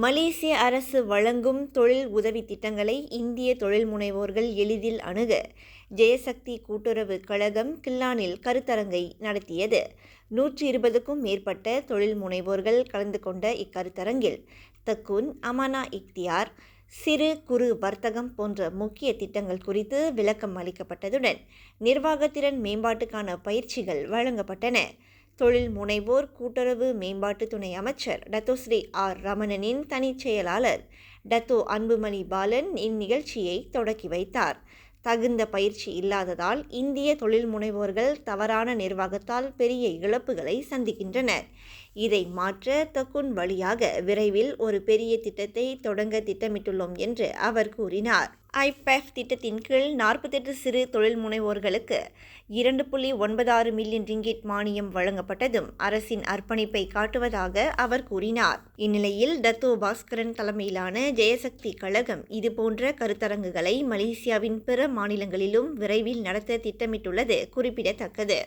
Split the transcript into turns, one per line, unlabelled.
மலேசிய அரசு வழங்கும் தொழில் உதவி திட்டங்களை இந்திய தொழில் முனைவோர்கள் எளிதில் அணுக ஜெயசக்தி கூட்டுறவு கழகம் கில்லானில் கருத்தரங்கை நடத்தியது. 120க்கும் மேற்பட்ட தொழில் முனைவோர்கள் கலந்து கொண்ட இக்கருத்தரங்கில் தக்குன் அமானா இக்தியார், சிறு குறு வர்த்தகம் போன்ற முக்கிய திட்டங்கள் குறித்து விளக்கம் அளிக்கப்பட்டதுடன் நிர்வாகத்திறன் மேம்பாட்டுக்கான பயிற்சிகள் வழங்கப்பட்டன. தொழில் முனைவோர் கூட்டுறவு மேம்பாட்டு துணை அமைச்சர் டத்தோஸ்ரீ ஆர் ரமணனின் தனிச் செயலாளர் டத்தோ அன்புமணி பாலன் இந்நிகழ்ச்சியை தொடக்கி வைத்தார். தகுந்த பயிற்சி இல்லாததால் இந்திய தொழில் முனைவோர்கள் தவறான நிர்வாகத்தால் பெரிய இழப்புகளை சந்திக்கின்றனர். இதை மாற்ற தக்குன் வழியாக விரைவில் ஒரு பெரிய திட்டத்தை தொடங்க திட்டமிட்டுள்ளோம் என்று அவர் கூறினார். ஐபெஃப் திட்டத்தின் கீழ் 48 சிறு தொழில் முனைவோர்களுக்கு 2.96 மில்லியன் ரிங்கிட் மானியம் வழங்கப்பட்டதும் அரசின் அர்ப்பணிப்பை காட்டுவதாக அவர் கூறினார். இந்நிலையில் டத்தோ பாஸ்கரன் தலைமையிலான ஜெயசக்தி கழகம் இதுபோன்ற கருத்தரங்குகளை மலேசியாவின் பிற மாநிலங்களிலும் விரைவில் நடத்த திட்டமிட்டுள்ளது குறிப்பிடத்தக்கது.